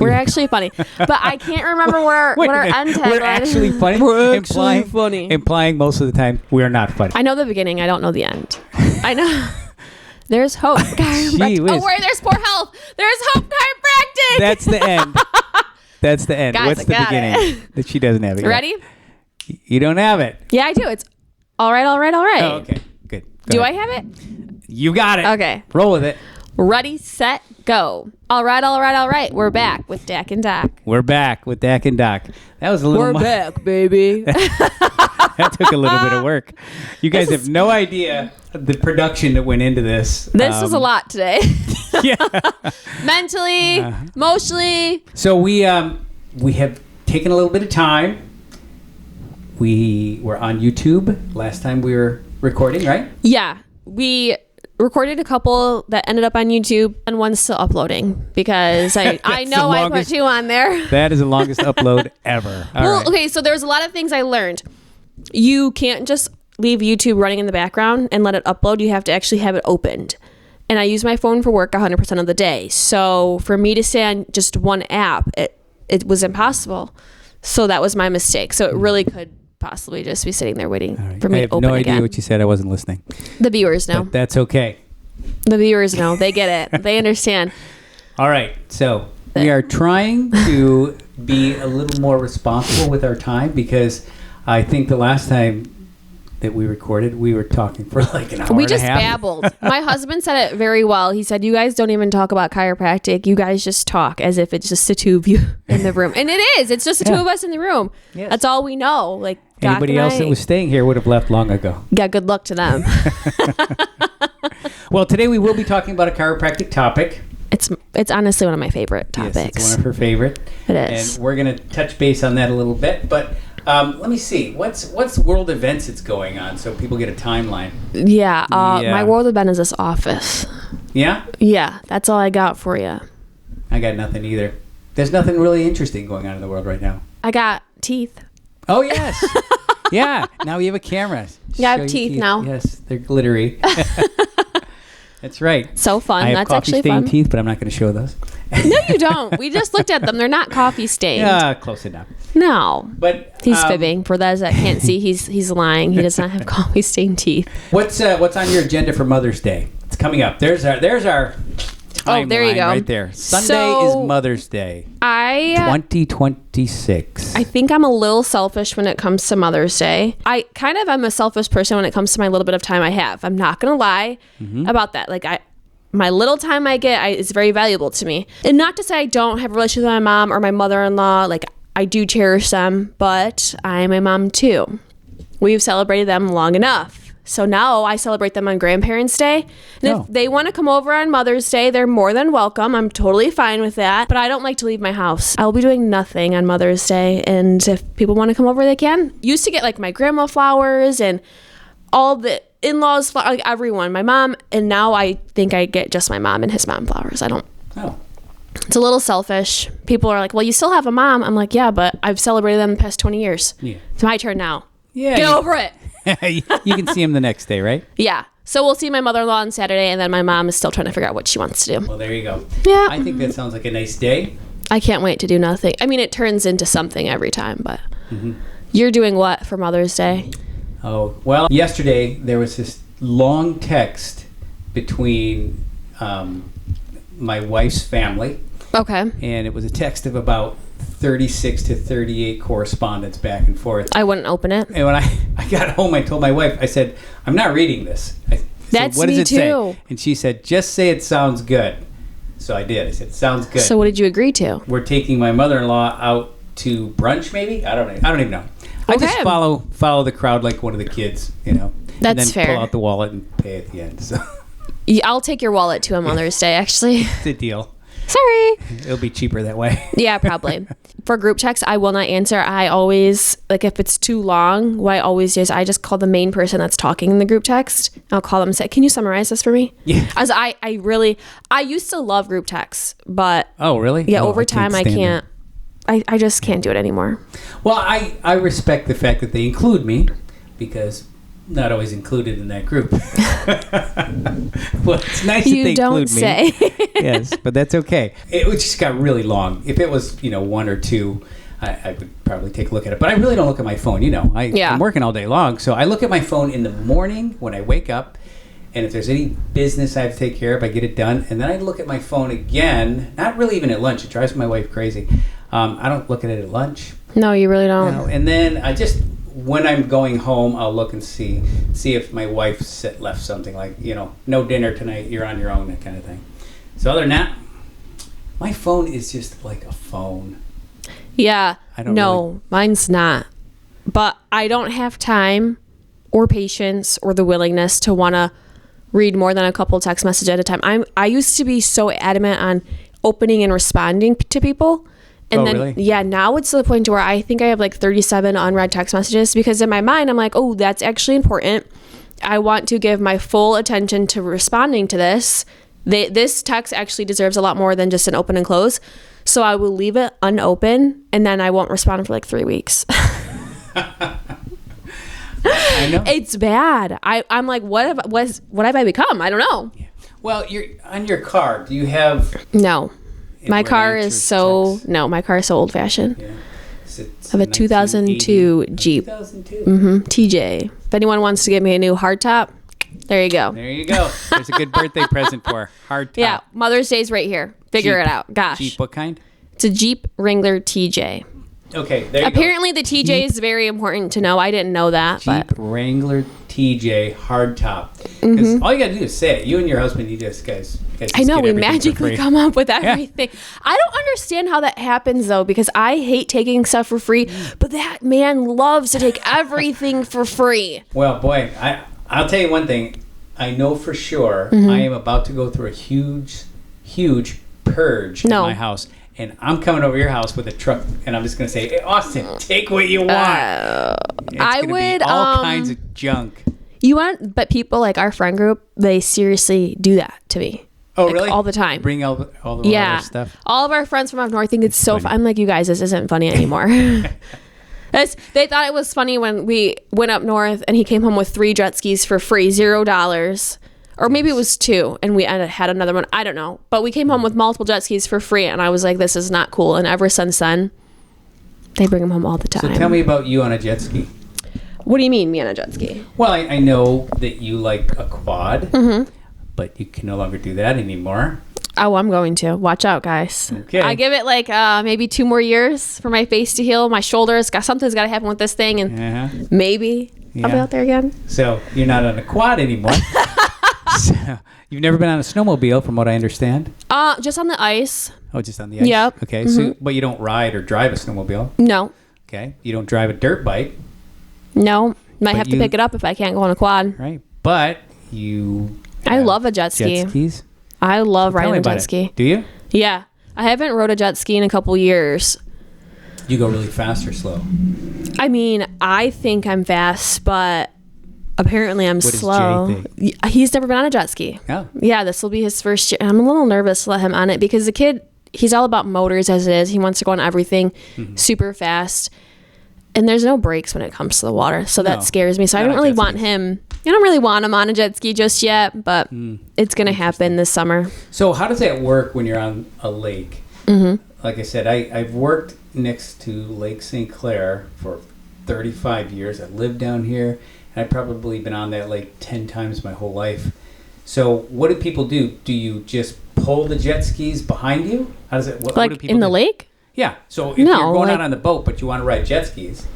We're actually funny. But I can't remember what our end tagline is. We're actually funny? We're actually funny. Implying most of the time we're not funny. I know the beginning. I don't know the end. I know. There's hope. Gee whiz. Oh, where there's poor health. There's hope chiropractic. That's the end. That's the end. Guys, What's the beginning? That she doesn't have it yet. Ready? You don't have it. Yeah, I do. It's all right. Oh, okay. Good. Do I have it? You got it. Okay. Roll with it. Ready, set, go. All right. We're back with Dak and Doc. We're back with Dak and Doc. That was a little. We're back, baby. That took a little bit of work. You guys have no idea the production that went into this. This was a lot today. Yeah. Mentally, emotionally. So we have taken a little bit of time. We were on YouTube last time we were recording, right? Yeah. We recorded a couple that ended up on YouTube and one's still uploading because I know I put 2 on there. That is the longest upload ever. All right. Okay, so there's a lot of things I learned. You can't just leave YouTube running in the background and let it upload. You have to actually have it opened. And I use my phone for work 100% of the day. So for me to stay on just one app, it was impossible. So that was my mistake. So it really could possibly just be sitting there waiting for me to open again. I have no idea what you said. I wasn't listening. The viewers know. But that's okay. The viewers know. They get it. They understand. All right. So we are trying to be a little more responsible with our time because I think the last time that we recorded, we were talking for like an hour We and a just half. babbled. My husband said it very well. He said, you guys don't even talk about chiropractic. You guys just talk as if it's just the 2 of you in the room. And it is. It's just the 2 of us in the room. Yes. That's all we know. Like Anybody else that was staying here would have left long ago. Yeah, good luck to them. Well, today we will be talking about a chiropractic topic. It's honestly one of my favorite topics. Yes, it's one of her favorite. It is. And we're going to touch base on that a little bit. But let me see. What's world events that's going on so people get a timeline? Yeah. My world event is this office. Yeah? Yeah. That's all I got for you. I got nothing either. There's nothing really interesting going on in the world right now. I got teeth. Oh, yes. Yeah. Now we have a camera. Yeah, I have teeth now. Yes. They're glittery. That's right. So fun. I have That's actually fun. coffee-stained teeth, but I'm not going to show those. No, you don't. We just looked at them. They're not coffee stained. Yeah, close enough. No. But he's fibbing. For those that can't see, he's lying. He does not have coffee stained teeth. What's on your agenda for Mother's Day? It's coming up. There's our timeline there you go. right there. Sunday is Mother's Day. 2026. I think I'm a little selfish when it comes to Mother's Day. I kind of am a selfish person when it comes to my little bit of time I have. I'm not going to lie about that. Like my little time I get is very valuable to me. And not to say I don't have a relationship with my mom or my mother-in-law. Like I do cherish them, but I'm a mom too. We've celebrated them long enough. So now I celebrate them on Grandparents' Day. And if they want to come over on Mother's Day, they're more than welcome. I'm totally fine with that. But I don't like to leave my house. I'll be doing nothing on Mother's Day. And if people want to come over, they can. Used to get like my grandma flowers and all the in-laws, like everyone, my mom. And now I think I get just my mom and his mom flowers. I don't. Oh. It's a little selfish. People are like, well, you still have a mom. I'm like, yeah, but I've celebrated them the past 20 years. Yeah. It's my turn now. Yeah. Get over it. You can see him the next day, right? Yeah. So we'll see my mother-in-law on Saturday, and then my mom is still trying to figure out what she wants to do. Well, there you go. Yeah. I think that sounds like a nice day. I can't wait to do nothing. I mean, it turns into something every time, but you're doing what for Mother's Day? Oh, well, yesterday there was this long text between my wife's family. Okay. And it was a text of about 36 to 38 correspondence back and forth. I wouldn't open it. And when I got home, I told my wife, I said, I'm not reading this. That's what does me it say? too. And she said, just say it sounds good. So I did. I said, sounds good. So what did you agree to? We're taking my mother-in-law out to brunch, maybe? I don't even know. I just follow the crowd like one of the kids, you know. That's and then fair. Pull out the wallet and pay at the end. So Yeah, I'll take your wallet to a Mother's Day, actually. it's a deal. Sorry. It'll be cheaper that way. Yeah, probably. For group texts, I will not answer. I always, like if it's too long, what I always do is I just call the main person that's talking in the group text. I'll call them and say, can you summarize this for me? Yeah. As I used to love group texts, but Oh, really? yeah, Oh, over time I can't. I just can't do it anymore. Well, I respect the fact that they include me because not always included in that group. Well, it's nice You that they don't include say. me. Yes, but that's okay. It just got really long. If it was, one or two, I would probably take a look at it. But I really don't look at my phone. I'm working all day long, so I look at my phone in the morning when I wake up, and if there's any business I have to take care of, I get it done, and then I look at my phone again. Not really even at lunch. It drives my wife crazy. I don't look at it at lunch. No, you really don't. And then I just, when I'm going home, I'll look and see if my wife left something like, no dinner tonight, you're on your own, that kind of thing. So other than that, my phone is just like a phone. Yeah. Mine's not. But I don't have time or patience or the willingness to want to read more than a couple text messages at a time. I used to be so adamant on opening and responding to people. And then, really? Yeah, now it's to the point where I think I have like 37 unread text messages because in my mind, I'm like, oh, that's actually important. I want to give my full attention to responding to this. This text actually deserves a lot more than just an open and close. So I will leave it unopened and then I won't respond for like 3 weeks. I know. It's bad. I'm like, what have I become? I don't know. Yeah. Well, you're on your car. Do you have... No. My car is so old fashioned. Yeah. I have a 2002 Jeep. 2002. TJ. If anyone wants to get me a new hardtop, there you go. There you go. There's a good birthday present for her. Hardtop. Yeah, Mother's Day's right here. Figure Jeep. it out. Gosh. Jeep, what kind? It's a Jeep Wrangler TJ. Okay, there you Apparently the TJ is very important to know. I didn't know that. Jeep Wrangler TJ hardtop. Because all you got to do is say it. You and your husband, you guys I know, get we everything for magically free. come up with everything. Yeah. I don't understand how that happens, though, because I hate taking stuff for free, but that man loves to take everything for free. Well, boy, I'll tell you one thing. I know for sure I am about to go through a huge, huge purge in my house. And I'm coming over your house with a truck, and I'm just going to say, hey, Austin, take what you want. I would be all kinds of junk. But people like our friend group, they seriously do that to me. Oh, like, really? all the time. Bring all the stuff. All of our friends from up north think it's so fun. I'm like, you guys, this isn't funny anymore. They thought it was funny when we went up north, and he came home with 3 jet skis for free, $0. Or maybe it was 2, and we had another one. I don't know. But we came home with multiple jet skis for free, and I was like, this is not cool. And ever since then, they bring them home all the time. So tell me about you on a jet ski. What do you mean, me on a jet ski? Well, I know that you like a quad, but you can no longer do that anymore. Oh, I'm going to. Watch out, guys. Okay. I give it like maybe 2 more years for my face to heal. My shoulders, something's got to happen with this thing, and maybe I'll be out there again. So you're not on a quad anymore. So, you've never been on a snowmobile, from what I understand? Just on the ice. Oh, just on the ice? Yep. Okay, so but you don't ride or drive a snowmobile? No. Okay, you don't drive a dirt bike? No. Might have to pick it up if I can't go on a quad. Right, but you... I love a jet ski. Jet skis? I love riding a jet ski. Do you? Yeah. I haven't rode a jet ski in a couple years. You go really fast or slow? I mean, I think I'm fast, but... Apparently I'm slow. What does Jay think? He's never been on a jet ski. Oh. Yeah, this will be his first year. And I'm a little nervous to let him on it because the kid, he's all about motors as it is. He wants to go on everything super fast. And there's no brakes when it comes to the water. So that scares me. So I don't really want him. I don't really want him on a jet ski just yet, but it's going to happen this summer. So how does that work when you're on a lake? Like I said, I've worked next to Lake St. Clair for 35 years. I lived down here. I've probably been on that lake 10 times my whole life. So what do people do? Do you just pull the jet skis behind you? How does it? What do people in the do? lake? Yeah. So if you're going out on the boat, but you want to ride jet skis.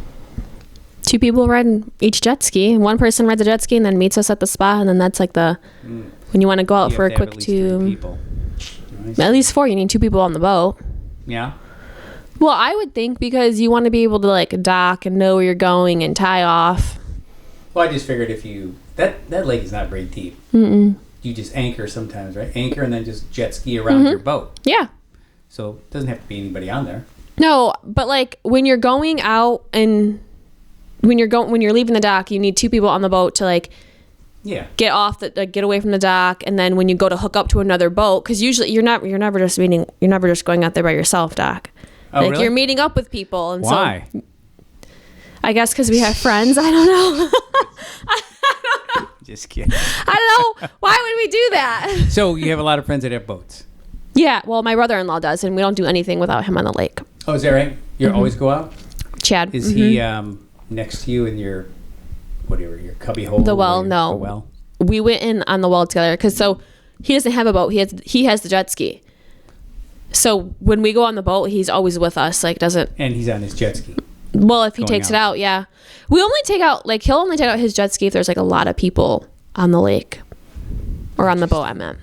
2 people ride each jet ski. One person rides a jet ski and then meets us at the spot. And then that's like when you want to go out for a quick at least 3 people. At least 4. You need 2 people on the boat. Yeah. Well, I would think because you want to be able to like dock and know where you're going and tie off. Well, I just figured if you... That lake is not very deep. You just anchor sometimes, right? Anchor and then just jet ski around your boat. Yeah. So it doesn't have to be anybody on there. No, but like when you're going out and when you're leaving the dock, you need 2 people on the boat to like get off get away from the dock, and then when you go to hook up to another boat, because usually you're never just going out there by yourself, Doc. Oh, like really? You're meeting up with people, and why? So I guess because we have friends. I don't know. Just kidding. I don't know. Why would we do that? So you have a lot of friends that have boats. Yeah. Well, my brother-in-law does, and we don't do anything without him on the lake. Oh, is that right? You always go out? Chad. Is he next to you in your, whatever, your cubby hole? The well? No. The well? We went in on the well together because he doesn't have a boat. He has the jet ski. So when we go on the boat, he's always with us. Like doesn't. And he's on his jet ski. Well, if he takes it out, yeah. We only take out he'll only take out his jet ski if there's like a lot of people on the lake or on the boat. I meant.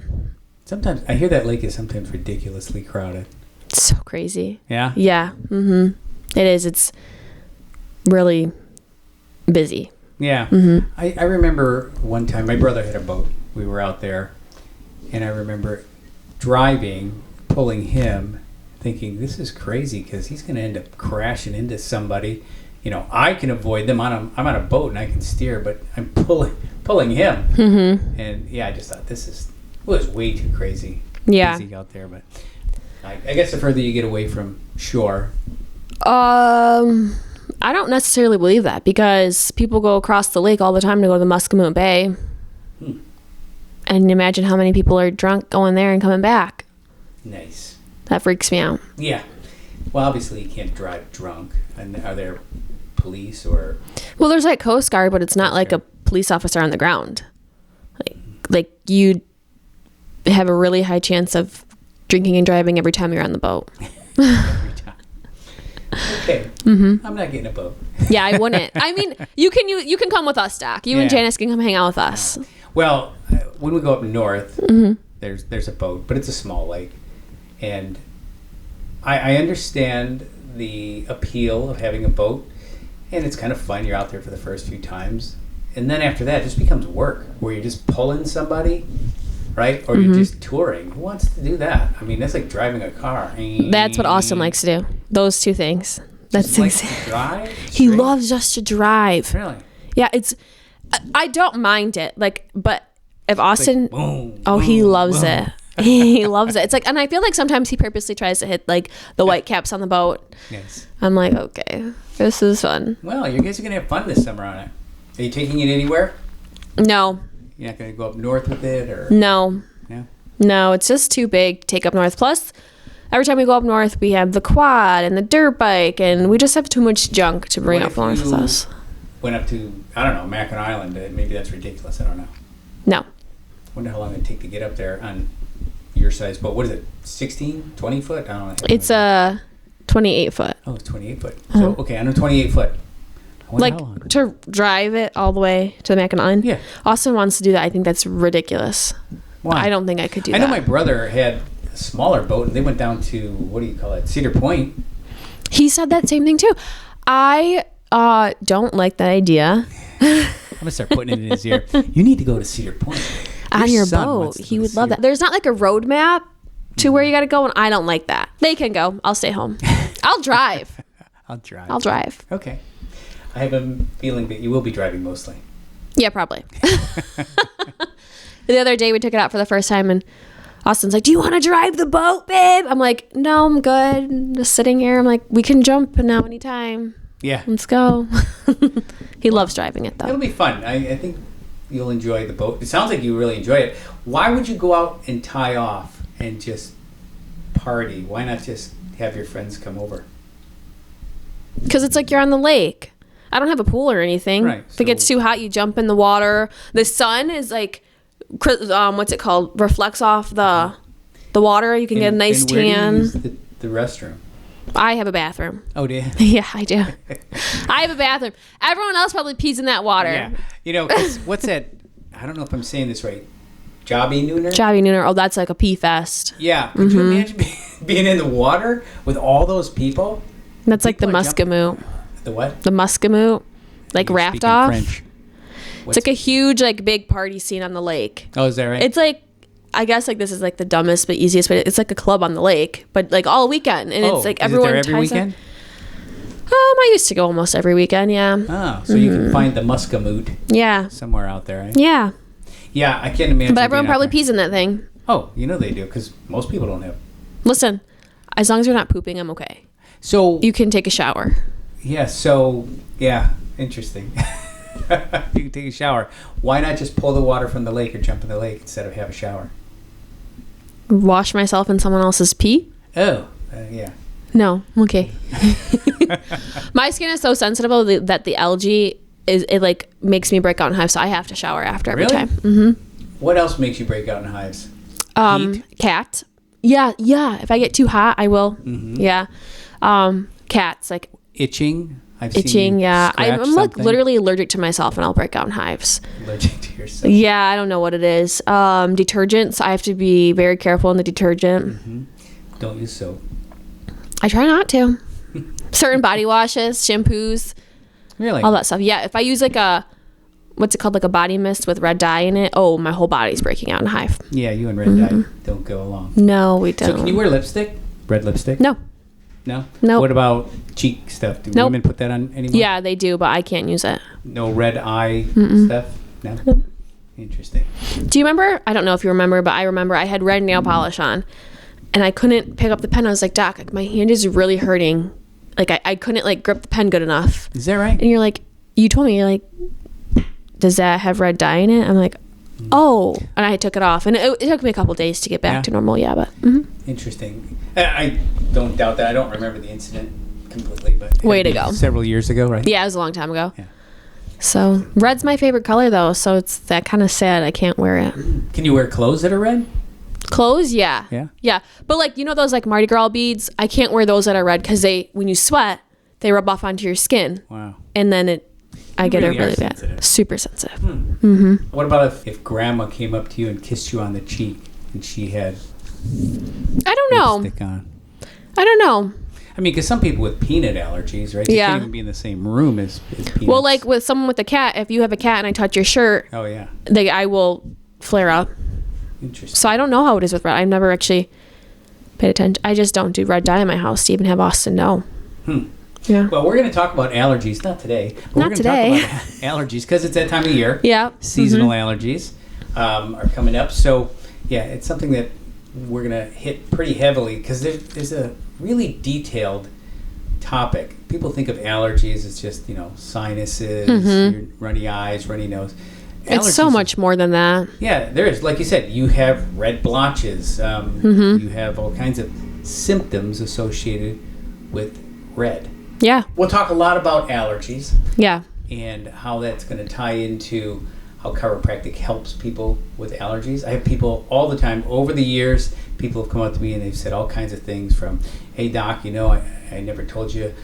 Sometimes I hear that lake is sometimes ridiculously crowded. It's so crazy. Yeah. Yeah. It is. It's really busy. Yeah. I remember one time my brother had a boat. We were out there, and I remember driving, pulling him, thinking this is crazy because he's going to end up crashing into somebody. You know, I can avoid them. I'm on a boat and I can steer, but I'm pulling him. And yeah, I just thought it was way too crazy. Yeah. Crazy out there, but I guess the further you get away from shore. I don't necessarily believe that because people go across the lake all the time to go to the Muscatine Bay. And imagine how many people are drunk going there and coming back. Nice. That freaks me out. Yeah. Well, obviously you can't drive drunk. And are there police or? Well, there's like Coast Guard, but it's not like a police officer on the ground. Like you have a really high chance of drinking and driving every time you're on the boat. Every time. Okay. I'm not getting a boat. Yeah, I wouldn't. I mean, you can come with us, Doc. You and Janice can come hang out with us. Well, when we go up north, there's a boat, but it's a small lake, and I understand the appeal of having a boat, and it's kind of fun. You're out there for the first few times, and then after that, it just becomes work, where you're just pulling somebody, right? Or you're just touring. Who wants to do that? I mean, that's like driving a car. That's what Austin likes to do. Those two things. That's like to drive. He loves just to drive. Really? Yeah, I don't mind it. But if Austin, like, boom, he boom, loves boom. it. He loves it. It's like, and I feel like sometimes he purposely tries to hit like the white caps on the boat. Yes. I'm like, okay, this is fun. Well, you guys are gonna have fun this summer on it. Are you taking it anywhere? No. You're not gonna go up north with it, or no? No, it's just too big to take up north. Plus, every time we go up north, we have the quad and the dirt bike, and we just have too much junk to bring up north with us. Went up to, I don't know, Mackinac Island. Maybe that's ridiculous. I don't know. No. Wonder how long it'd take to get up there on your size boat. What is it? 16, 20 foot? I don't know. It's a 28 foot. Oh, it's 28 foot. So, okay, on a 28 foot. Like to drive it all the way to the Mackinac Island? Yeah. Austin wants to do that. I think that's ridiculous. Why? I don't think I could do that. I know my brother had a smaller boat, and they went down to, what do you call it, Cedar Point. He said that same thing, too. I don't like that idea. I'm going to start putting it in his ear. You need to go to Cedar Point. On your boat. He would love that. There's not like a road map to where you got to go, and I don't like that. They can go. I'll stay home. I'll drive. I'll drive. I'll drive. Okay. I have a feeling that you will be driving mostly. Yeah, probably. The other day we took it out for the first time, and Austin's like, do you want to drive the boat, babe? I'm like, no, I'm good. I'm just sitting here. I'm like, we can jump now anytime. Yeah. Let's go. He loves driving it, though. It'll be fun. I think you'll enjoy the boat. It sounds like you really enjoy it. Why would you go out and tie off and just party? Why not just have your friends come over? Because it's like you're on the lake. I don't have a pool or anything. Right, if it gets too hot, you jump in the water. The sun is like, what's it called? Reflects off the water. You can get a nice tan. Where do you use the restroom? I have a bathroom. Oh, do you? Yeah, I do. I have a bathroom. Everyone else probably pees in that water. Yeah. You know, what's that? I don't know if I'm saying this right. Jobby Nooner? Jobby Nooner. Oh, that's like a pee fest. Yeah. Could you imagine being in the water with all those people? That's like the Muscatine. The what? The Muscatine. Like raft off. French. It's like a huge, like, big party scene on the lake. Oh, is that right? It's like, I guess, like, this is like the dumbest but easiest, but it's like a club on the lake, but like all weekend, and it's like everyone. Is it there every weekend? I used to go almost every weekend. Yeah. Oh, so you can find the Muscatine. Yeah. Somewhere out there, right? Yeah. Yeah, I can't imagine. But everyone probably pees in that thing. Oh, you know they do, because most people don't have. Listen, as long as you're not pooping, I'm okay. So you can take a shower. Yeah. So yeah, interesting. You can take a shower. Why not just pull the water from the lake or jump in the lake instead of have a shower? Wash myself in someone else's pee? Oh, yeah. No. Okay. My skin is so sensitive that the algae it like makes me break out in hives, so I have to shower after every time. Mm-hmm. What else makes you break out in hives? Heat? Cat. Yeah. If I get too hot, I will. Mm-hmm. Yeah. Cats, like itching. Itching, yeah. I'm like literally allergic to myself, and I'll break out in hives. Allergic to yourself? Yeah, I don't know what it is. Detergents, I have to be very careful in the detergent. Mm-hmm. Don't use soap. I try not to. Certain body washes, shampoos, really, all that stuff. Yeah, if I use like what's it called, like a body mist with red dye in it, oh, my whole body's breaking out in hive. Yeah, you and red dye don't go along. No, we don't. So can you wear lipstick? Red lipstick? No. No? Nope. What about cheek stuff? Do women put that on anymore? Yeah, they do, but I can't use it. No red eye stuff? No? Interesting. Do you remember? I don't know if you remember, but I remember I had red nail polish on, and I couldn't pick up the pen. I was like, Doc, like, my hand is really hurting. Like, I couldn't, like, grip the pen good enough. Is that right? And you're like, you told me, you're like, does that have red dye in it? I'm like, oh. And I took it off. And it took me a couple days to get back to normal, but... Interesting. I don't doubt that. I don't remember the incident completely, but... Way to go. Several years ago, right? Yeah, it was a long time ago. Yeah. So, red's my favorite color, though, so it's that kind of sad I can't wear it. Can you wear clothes that are red? Clothes? Yeah. Yeah? Yeah. But, like, you know those, like, Mardi Gras beads? I can't wear those that are red because when you sweat, they rub off onto your skin. Wow. And then I get really it really sensitive. bad. Super sensitive. What about if grandma came up to you and kissed you on the cheek and she had I don't know. lipstick on? I don't know. I mean, because some people with peanut allergies, right? They can't even be in the same room as peanuts. Well, like with someone with a cat, if you have a cat and I touch your shirt, oh yeah, I will flare up. Interesting. So I don't know how it is with red. I've never actually paid attention. I just don't do red dye in my house to even have Austin know. Yeah. Well, we're going to talk about allergies, not today. But not today. Talk about allergies because it's that time of year. Yeah. Seasonal allergies are coming up. So, yeah, it's something that we're going to hit pretty heavily because there's a really detailed topic. People think of allergies as just, sinuses, runny eyes, runny nose. It's so much more than that. Yeah, there is. Like you said, you have red blotches. You have all kinds of symptoms associated with red. Yeah. We'll talk a lot about allergies. Yeah. And how that's going to tie into how chiropractic helps people with allergies. I have people all the time, over the years, people have come up to me and they've said all kinds of things from, hey doc, I never told you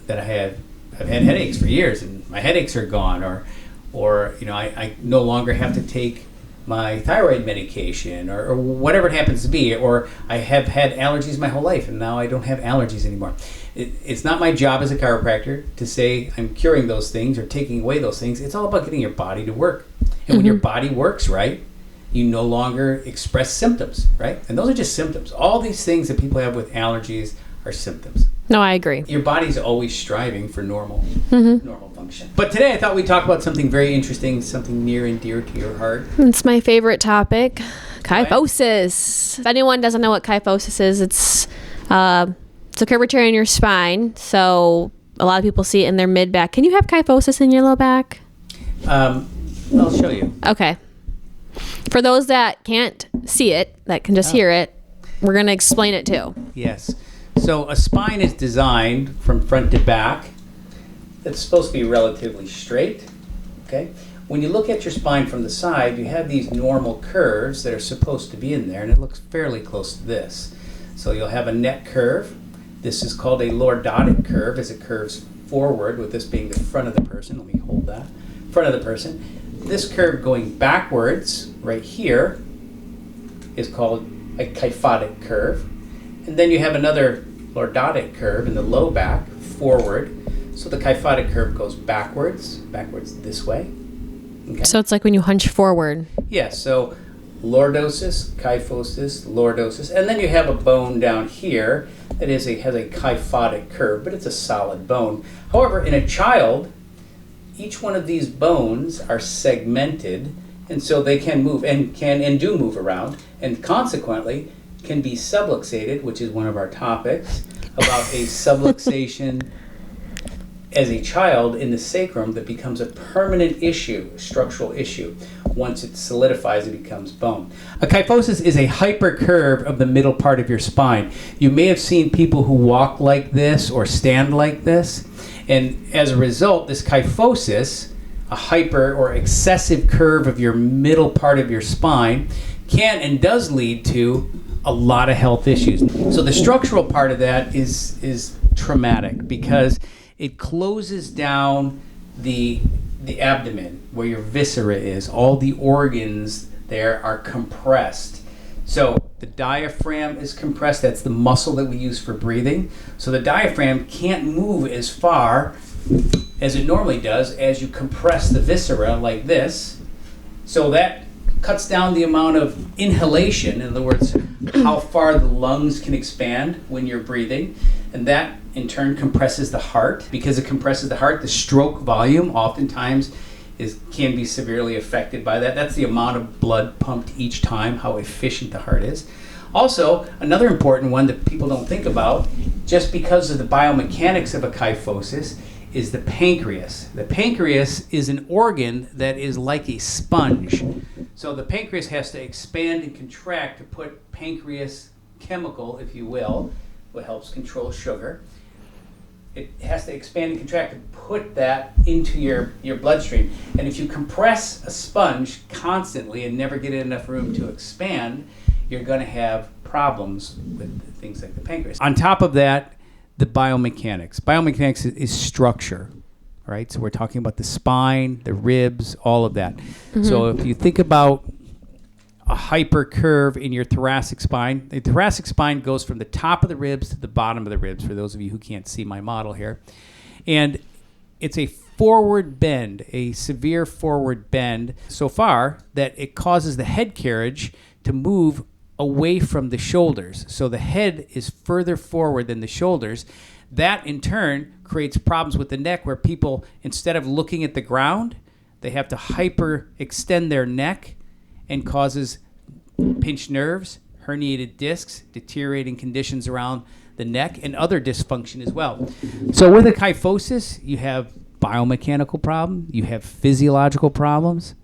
that I've had headaches for years and my headaches are gone, or I no longer have to take my thyroid medication or whatever it happens to be, or I have had allergies my whole life and now I don't have allergies anymore. It's not my job as a chiropractor to say I'm curing those things or taking away those things. It's all about getting your body to work. And when your body works right, you no longer express symptoms, right? And those are just symptoms. All these things that people have with allergies are symptoms. No, I agree. Your body's always striving for normal function. But today I thought we'd talk about something very interesting, something near and dear to your heart. It's my favorite topic, kyphosis. If anyone doesn't know what kyphosis is, it's a curvature in your spine. So a lot of people see it in their mid-back. Can you have kyphosis in your low back? I'll show you. Okay. For those that can't see it, that can just hear it, we're going to explain it too. Yes. So a spine is designed from front to back. It's supposed to be relatively straight. Okay. When you look at your spine from the side, you have these normal curves that are supposed to be in there, and it looks fairly close to this. So you'll have a neck curve. This is called a lordotic curve as it curves forward, with this being the front of the person. Let me hold that. Front of the person. This curve going backwards right here is called a kyphotic curve. And then you have another lordotic curve in the low back, forward. So the kyphotic curve goes backwards this way. Okay. So it's like when you hunch forward. Yeah, so lordosis, kyphosis, lordosis. And then you have a bone down here that has a kyphotic curve, but it's a solid bone. However, in a child, each one of these bones are segmented, and so they can move and do move around, and consequently can be subluxated, which is one of our topics about a subluxation as a child in the sacrum that becomes a permanent issue, a structural issue. Once it solidifies, it becomes bone. A kyphosis is a hypercurve of the middle part of your spine. You may have seen people who walk like this or stand like this, and as a result, this kyphosis, a hyper or excessive curve of your middle part of your spine, can and does lead to a lot of health issues. So the structural part of that is traumatic because it closes down the abdomen where your viscera is. All the organs there are compressed. So the diaphragm is compressed. That's the muscle that we use for breathing. So the diaphragm can't move as far as it normally does as you compress the viscera like this. So that cuts down the amount of inhalation, in other words, how far the lungs can expand when you're breathing. And that in turn compresses the heart. Because it compresses the heart, the stroke volume oftentimes can be severely affected by that. That's the amount of blood pumped each time, how efficient the heart is. Also, another important one that people don't think about, just because of the biomechanics of a kyphosis, is the pancreas. The pancreas is an organ that is like a sponge. So the pancreas has to expand and contract to put pancreas chemical, if you will, what helps control sugar. It has to expand and contract to put that into your bloodstream. And if you compress a sponge constantly and never get enough room to expand, you're going to have problems with things like the pancreas. On top of that, the biomechanics. Biomechanics is structure, right? So we're talking about the spine, the ribs, all of that. Mm-hmm. So if you think about a hypercurve in your thoracic spine, the thoracic spine goes from the top of the ribs to the bottom of the ribs, for those of you who can't see my model here. And it's a forward bend, a severe forward bend so far that it causes the head carriage to move away from the shoulders. So the head is further forward than the shoulders. That in turn creates problems with the neck where people, instead of looking at the ground, they have to hyper extend their neck and causes pinched nerves, herniated discs, deteriorating conditions around the neck, and other dysfunction as well. So with a kyphosis, you have biomechanical problems, you have physiological problems,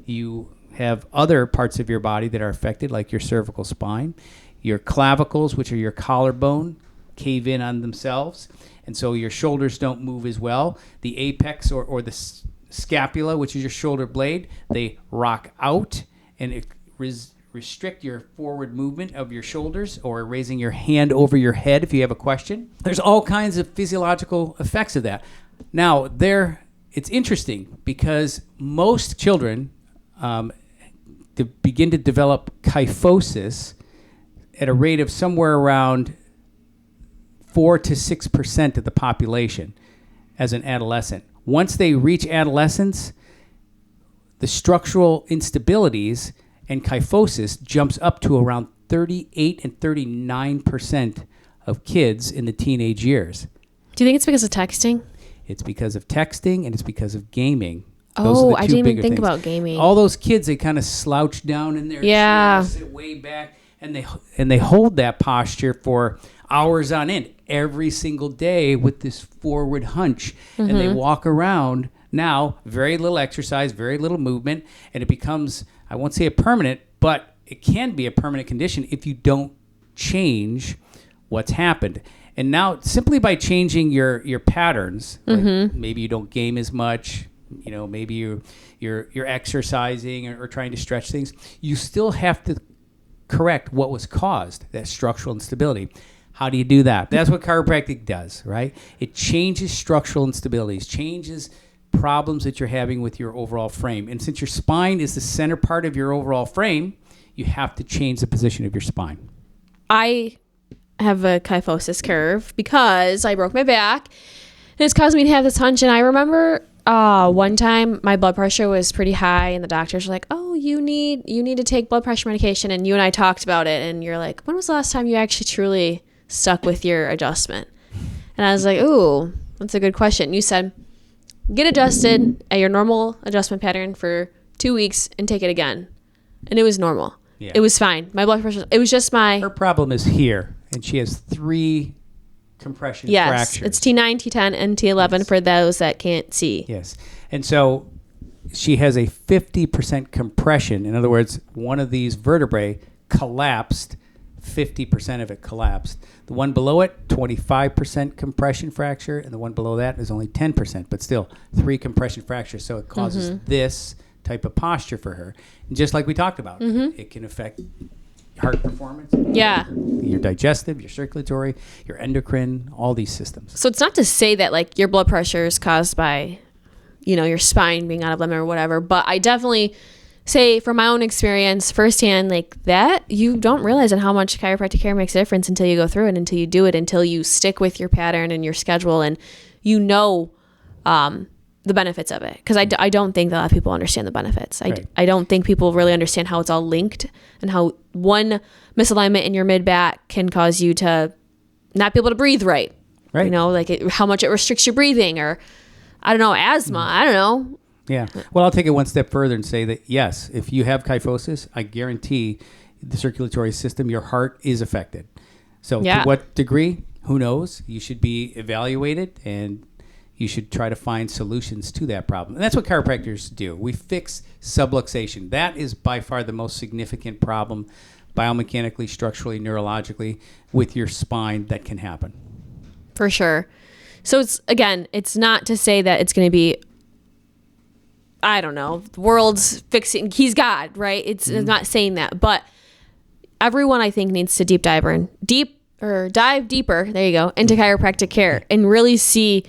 you have other parts of your body that are affected, like your cervical spine. Your clavicles, which are your collarbone, cave in on themselves, and so your shoulders don't move as well. The apex or the scapula, which is your shoulder blade, they rock out, and it restrict your forward movement of your shoulders or raising your hand over your head if you have a question. There's all kinds of physiological effects of that. Now, it's interesting because most children begin to develop kyphosis at a rate of somewhere around 4 to 6% of the population as an adolescent. Once they reach adolescence, the structural instabilities and kyphosis jumps up to around 38 and 39% of kids in the teenage years. Do you think it's because of texting? It's because of texting and it's because of gaming. Oh, I didn't even think about gaming. All those kids, they kind of slouch down in their chairs, sit way back, and they hold that posture for hours on end every single day with this forward hunch. Mm-hmm. And they walk around now, very little exercise, very little movement, and it becomes, I won't say a permanent, but it can be a permanent condition if you don't change what's happened. And now, simply by changing your patterns, like maybe you don't game as much, maybe you're exercising or trying to stretch things, you still have to correct what was caused, that structural instability. How do you do that? That's what chiropractic does, right? It changes structural instabilities, changes problems that you're having with your overall frame. And since your spine is the center part of your overall frame, you have to change the position of your spine. I have a kyphosis curve because I broke my back. And it's caused me to have this hunch. And I remember one time my blood pressure was pretty high and the doctors were like, oh, you need to take blood pressure medication. And you and I talked about it. And you're like, when was the last time you actually truly stuck with your adjustment? And I was like, ooh, that's a good question. You said, get adjusted at your normal adjustment pattern for 2 weeks and take it again. And it was normal. Yeah. It was fine. My blood pressure, it was just Her problem is here. And she has 3 compression Yes, fractures. it's T9, T10, and T11 for those that can't see. Yes. And so she has a 50% compression. In other words, one of these vertebrae collapsed, 50% of it collapsed. The one below it, 25% compression fracture, and the one below that is only 10%, but still 3 compression fractures. So it causes this type of posture for her. And just like we talked about, it can affect heart performance, your digestive, your circulatory, your endocrine, all these systems. So it's not to say that like your blood pressure is caused by, your spine being out of alignment or whatever, but I definitely say from my own experience firsthand, like that, you don't realize how much chiropractic care makes a difference until you go through it, until you do it, until you stick with your pattern and your schedule, and the benefits of it. Because I don't think that a lot of people understand the benefits. I don't think people really understand how it's all linked and how one misalignment in your mid-back can cause you to not be able to breathe right. Right. How much it restricts your breathing, or I don't know, asthma. I don't know. Yeah. Well, I'll take it one step further and say that, yes, if you have kyphosis, I guarantee the circulatory system, your heart is affected. So to what degree? Who knows? You should be evaluated, and you should try to find solutions to that problem. And that's what chiropractors do. We fix subluxation. That is by far the most significant problem biomechanically, structurally, neurologically with your spine that can happen. For sure. So it's not to say that it's going to be, I don't know, the world's fixing, he's God, right? It's not saying that, but everyone I think needs to dive deeper, there you go, into chiropractic care and really see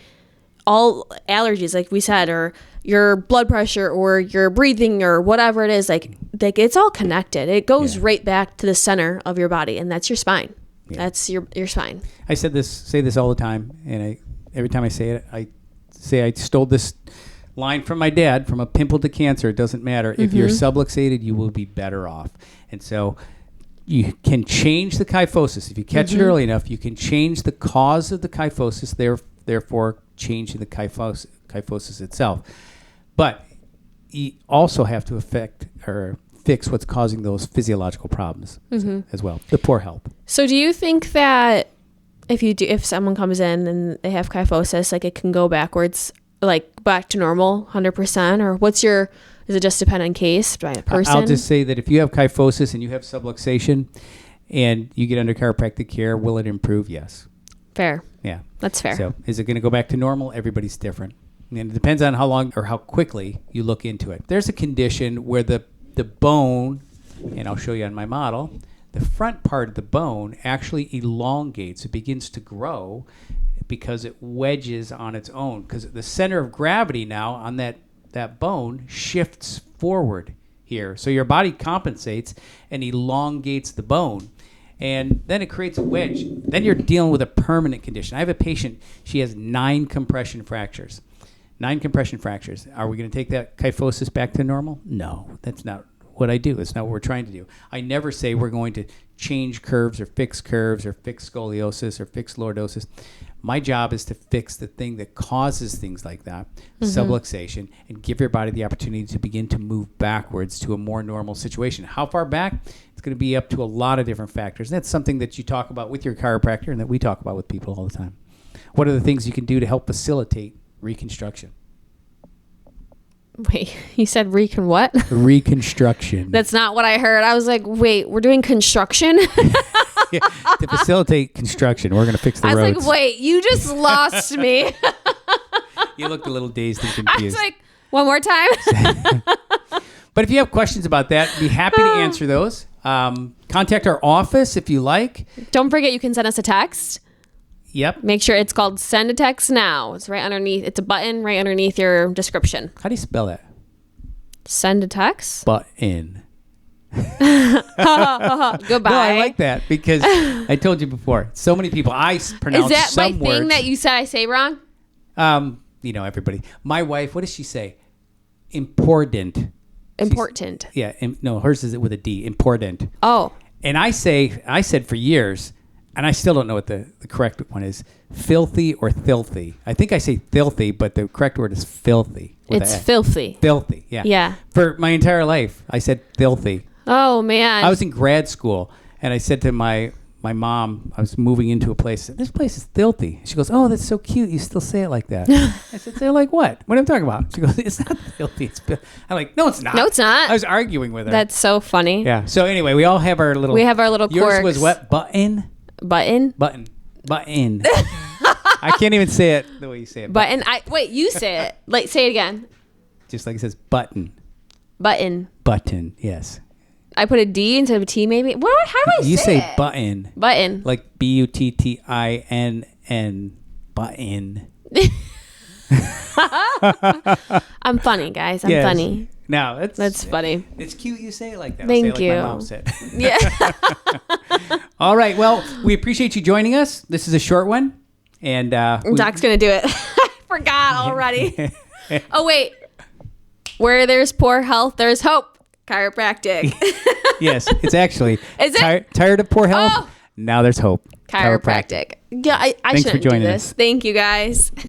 all allergies, like we said, or your blood pressure or your breathing or whatever it is, like it's all connected. It goes right back to the center of your body, and that's your spine. Yeah. That's your spine. I say this all the time, and every time I say it, I say I stole this line from my dad, from a pimple to cancer. It doesn't matter. If you're subluxated, you will be better off. And so you can change the kyphosis. If you catch it early enough, you can change the cause of the kyphosis, therefore changing the kyphosis itself. But you also have to affect or fix what's causing those physiological problems as well, the poor health. So do you think that if someone comes in and they have kyphosis, like it can go backwards, like back to normal 100%, or is it just depend on case by a person? I'll just say that if you have kyphosis and you have subluxation and you get under chiropractic care, will it improve? Yes. Fair. Yeah. That's fair. So is it going to go back to normal? Everybody's different. And it depends on how long or how quickly you look into it. There's a condition where the bone, and I'll show you on my model, the front part of the bone actually elongates. It begins to grow because it wedges on its own. Because the center of gravity now on that bone shifts forward here. So your body compensates and elongates the bone. And then it creates a wedge. Then you're dealing with a permanent condition. I have a patient, she has 9 compression fractures. 9 compression fractures. Are we going to take that kyphosis back to normal? No, that's not what I do. That's not what we're trying to do. I never say we're going to change curves or fix scoliosis or fix lordosis. My job is to fix the thing that causes things like that, subluxation, and give your body the opportunity to begin to move backwards to a more normal situation. How far back? It's going to be up to a lot of different factors. And that's something that you talk about with your chiropractor and that we talk about with people all the time. What are the things you can do to help facilitate reconstruction? Wait, you said what? Reconstruction. That's not what I heard. I was like, wait, we're doing construction? Yeah, to facilitate construction, we're going to fix the roads. I was like, wait, you just lost me. You looked a little dazed and confused. I was like, one more time? But if you have questions about that, be happy to answer those. Contact our office if you like. Don't forget, you can send us a text. Yep. Make sure it's called Send a Text Now. It's right underneath. It's a button right underneath your description. How do you spell that? Send a text? Button. Goodbye. No, I like that because I told you before. So many people, I pronounce some words. Is that my thing that you said I say wrong? Everybody. My wife, what does she say? Important. Important. Yeah. No, hers is with a D. Important. Oh. And I said for years, and I still don't know what the correct one is, filthy or filthy. I think I say filthy, but the correct word is filthy. It's filthy. Filthy, yeah. Yeah. For my entire life, I said filthy. Oh, man. I was in grad school, and I said to my my mom, I was moving into a place. This place is filthy. She goes, "Oh, that's so cute. You still say it like that." I said, "Say it like what? What am I talking about?" She goes, "It's not filthy. I'm like, "No, it's not. No, it's not." I was arguing with her. That's so funny. Yeah. So anyway, we all have our little. We have our little Yours quirks. was what? Button. Button. I can't even say it the way you say it. Button. Wait. You say it. Like, say it again. Just like it says button. Button. Button. Yes. I put a D instead of a T, maybe. How do I say it? You say button. Button. Like Buttin. Button. I'm funny, guys. I'm funny. No, that's funny. It's cute you say it like that. Thank say it you. Like my mom said. Yeah. All right. Well, we appreciate you joining us. This is a short one. And Doc's going to do it. I forgot already. Oh, wait. Where there's poor health, there's hope. Chiropractic. Yes, it's actually. Is it? Tired of poor health? Oh. Now there's hope. Chiropractic. Yeah, I Thanks for shouldn't do joining this. us. Thank you, guys.